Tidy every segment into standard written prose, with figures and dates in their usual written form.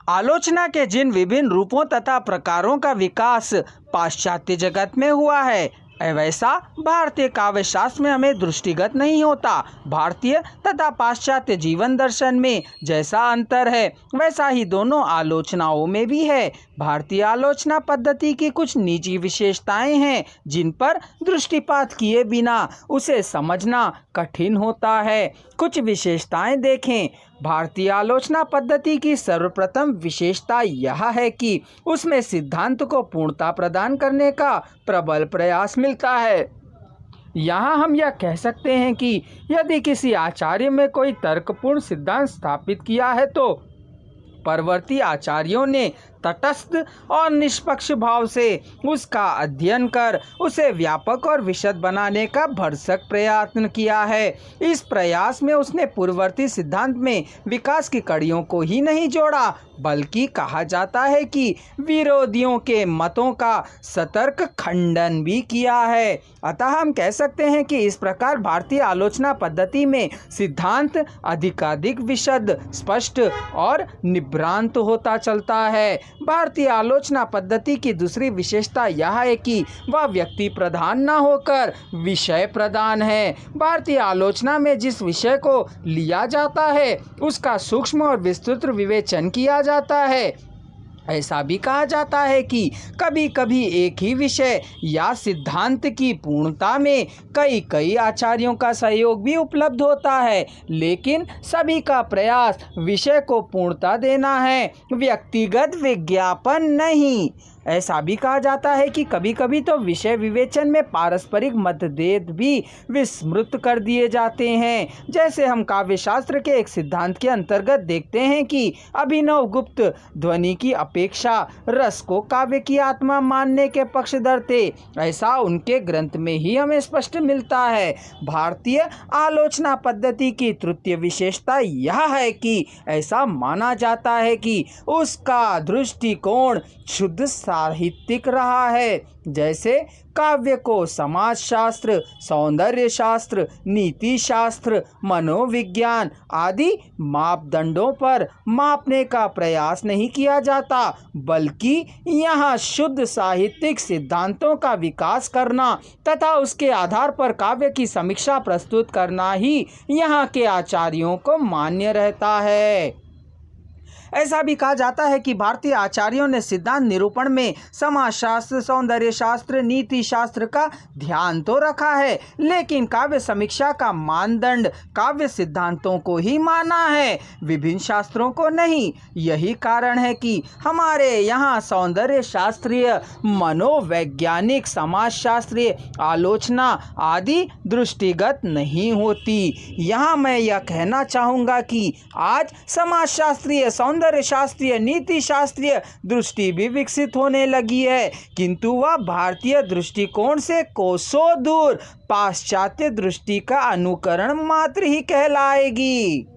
आलोचना के जिन विभिन्न रूपों तथा प्रकारों का विकास पाश्चात्य जगत में हुआ है, वैसा भारतीय काव्य शास्त्र में हमें दृष्टिगत नहीं होता। भारतीय तथा पाश्चात्य जीवन दर्शन में जैसा अंतर है, वैसा ही दोनों आलोचनाओं में भी है। भारतीय आलोचना पद्धति की कुछ निजी विशेषताएं हैं जिन पर दृष्टिपात किए बिना उसे समझना कठिन होता है। कुछ विशेषताएं देखें। भारतीय आलोचना पद्धति की सर्वप्रथम विशेषता यह है कि उसमें सिद्धांत को पूर्णता प्रदान करने का प्रबल प्रयास मिलता है। यहाँ हम यह कह सकते हैं कि यदि किसी आचार्य में कोई तर्कपूर्ण सिद्धांत स्थापित किया है तो परवर्ती आचार्यों ने तटस्थ और निष्पक्ष भाव से उसका अध्ययन कर उसे व्यापक और विशद बनाने का भरसक प्रयत्न किया है। इस प्रयास में उसने पूर्ववर्ती सिद्धांत में विकास की कड़ियों को ही नहीं जोड़ा, बल्कि कहा जाता है कि विरोधियों के मतों का सतर्क खंडन भी किया है। अतः हम कह सकते हैं कि इस प्रकार भारतीय आलोचना पद्धति में सिद्धांत अधिकाधिक विशद, स्पष्ट और निभ्रांत होता चलता है। भारतीय आलोचना पद्धति की दूसरी विशेषता यह है कि वह व्यक्ति प्रधान न होकर विषय प्रधान है। भारतीय आलोचना में जिस विषय को लिया जाता है उसका सूक्ष्म और विस्तृत विवेचन किया जाता है। ऐसा भी कहा जाता है कि कभी कभी एक ही विषय या सिद्धांत की पूर्णता में कई आचार्यों का सहयोग भी उपलब्ध होता है, लेकिन सभी का प्रयास विषय को पूर्णता देना है, व्यक्तिगत विज्ञापन नहीं। ऐसा भी कहा जाता है कि कभी कभी तो विषय विवेचन में पारस्परिक मतभेद भी विस्मृत कर दिए जाते हैं। जैसे हम काव्य शास्त्र के एक सिद्धांत के अंतर्गत देखते हैं कि अभिनव गुप्त ध्वनि की अपेक्षा रस को काव्य की आत्मा मानने के पक्षधर थे। ऐसा उनके ग्रंथ में ही हमें स्पष्ट मिलता है। भारतीय आलोचना पद्धति की तृतीय विशेषता यह है कि ऐसा माना जाता है कि उसका दृष्टिकोण शुद्ध साहित्यिक रहा है। जैसे काव्य को समाजशास्त्र, सौंदर्य शास्त्र, नीति शास्त्र, मनोविज्ञान आदि मापदंडों पर मापने का प्रयास नहीं किया जाता, बल्कि यहाँ शुद्ध साहित्यिक सिद्धांतों का विकास करना तथा उसके आधार पर काव्य की समीक्षा प्रस्तुत करना ही यहाँ के आचार्यों को मान्य रहता है। ऐसा भी कहा जाता है कि भारतीय आचार्यों ने सिद्धांत निरूपण में समाजशास्त्र, सौंदर्य शास्त्र, नीति शास्त्र का ध्यान तो रखा है, लेकिन काव्य समीक्षा का मानदंड काव्य सिद्धांतों को ही माना है, विभिन्न शास्त्रों को नहीं। यही कारण है कि हमारे यहाँ सौंदर्य शास्त्रीय, मनोवैज्ञानिक, समाजशास्त्रीय आलोचना आदि दृष्टिगत नहीं होती। यहाँ मैं यह कहना चाहूँगा कि आज समाजशास्त्रीय, सौंदर्य शास्त्रीय, नीति शास्त्रीय दृष्टि भी विकसित होने लगी है, किंतु वह भारतीय दृष्टिकोण से कोसों दूर पाश्चात्य दृष्टि का अनुकरण मात्र ही कहलाएगी।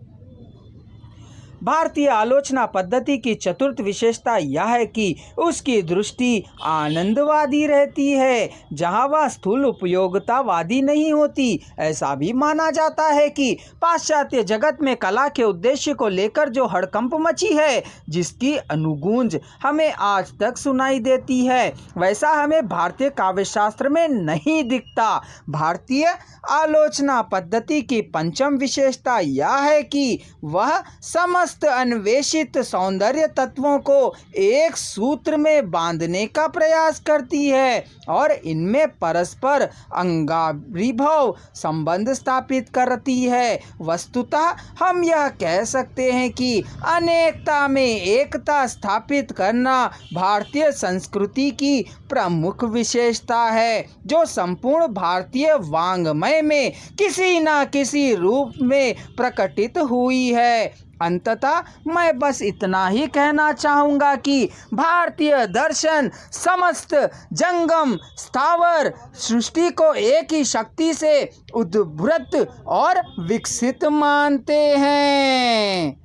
भारतीय आलोचना पद्धति की चतुर्थ विशेषता यह है कि उसकी दृष्टि आनंदवादी रहती है, जहाँ वह स्थूल उपयोगितावादी नहीं होती। ऐसा भी माना जाता है कि पाश्चात्य जगत में कला के उद्देश्य को लेकर जो हड़कंप मची है, जिसकी अनुगूंज हमें आज तक सुनाई देती है, वैसा हमें भारतीय काव्यशास्त्र में नहीं दिखता। भारतीय आलोचना पद्धति की पंचम विशेषता यह है कि वह समस्त अन्वेषित सौंदर्य तत्वों को एक सूत्र में बांधने का प्रयास करती है और इनमें परस्पर अंगाभिभाव संबंध स्थापित करती है। वस्तुतः हम यह कह सकते हैं कि अनेकता में एकता स्थापित करना भारतीय संस्कृति की प्रमुख विशेषता है, जो संपूर्ण भारतीय वाङ्मय में किसी न किसी रूप में प्रकटित हुई है। अंततः मैं बस इतना ही कहना चाहूँगा कि भारतीय दर्शन समस्त जंगम स्थावर सृष्टि को एक ही शक्ति से उद्भूत और विकसित मानते हैं।